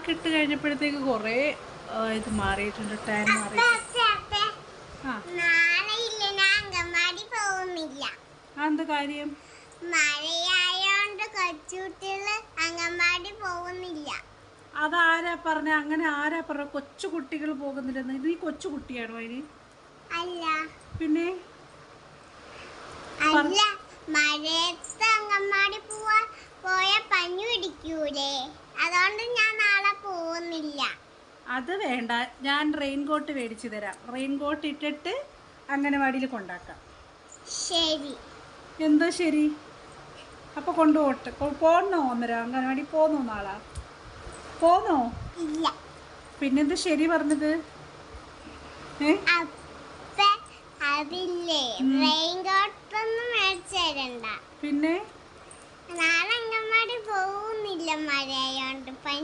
ഒക്കെ ഇട്ട് കഴിഞ്ഞപ്പോഴത്തേക്ക് കുറേ ഇത് മാറിയിട്ടുണ്ട്, ടാൻ മാറിയിട്ടുണ്ട്. എന്ത് കാര്യം? അതാരാ പറഞ്ഞ? അങ്ങനെ ആരാ പറഞ്ഞ കൊച്ചു കുട്ടികൾ പോകുന്നില്ലെന്ന്? നീ കൊച്ചു കുട്ടിയാണോ അതിന്? അല്ല. പിന്നെ മഴയത്ത് അങ്കമാടി പോയ പനി പിടിക്കൂലേ, അതുകൊണ്ട് ഞാൻ നാളെ പോകുന്നില്ല. അത് വേണ്ട, ഞാൻ റെയിൻകോട്ട് മേടിച്ചു തരാം. റെയിൻകോട്ട് ഇട്ടിട്ട് അംഗനവാടിയിൽ കൊണ്ടാക്കാം. ശരി. എന്തോ ശരി? അപ്പൊ കൊണ്ടുപോട്ടെ. പോന്നോ? അന്നേരം അംഗനവാടി പോന്നോ? നാളെ പോന്നോ? ഇല്ല. പിന്നെന്ത് ശരി പറഞ്ഞത്? അതില്ലേ, റെയിൻകോട്ടൊന്നും മേടിച്ചു തരണ്ട. പിന്നെ നാളെ അംഗൻവാടി പോകുന്നില്ല, മഴയായോണ്ട്.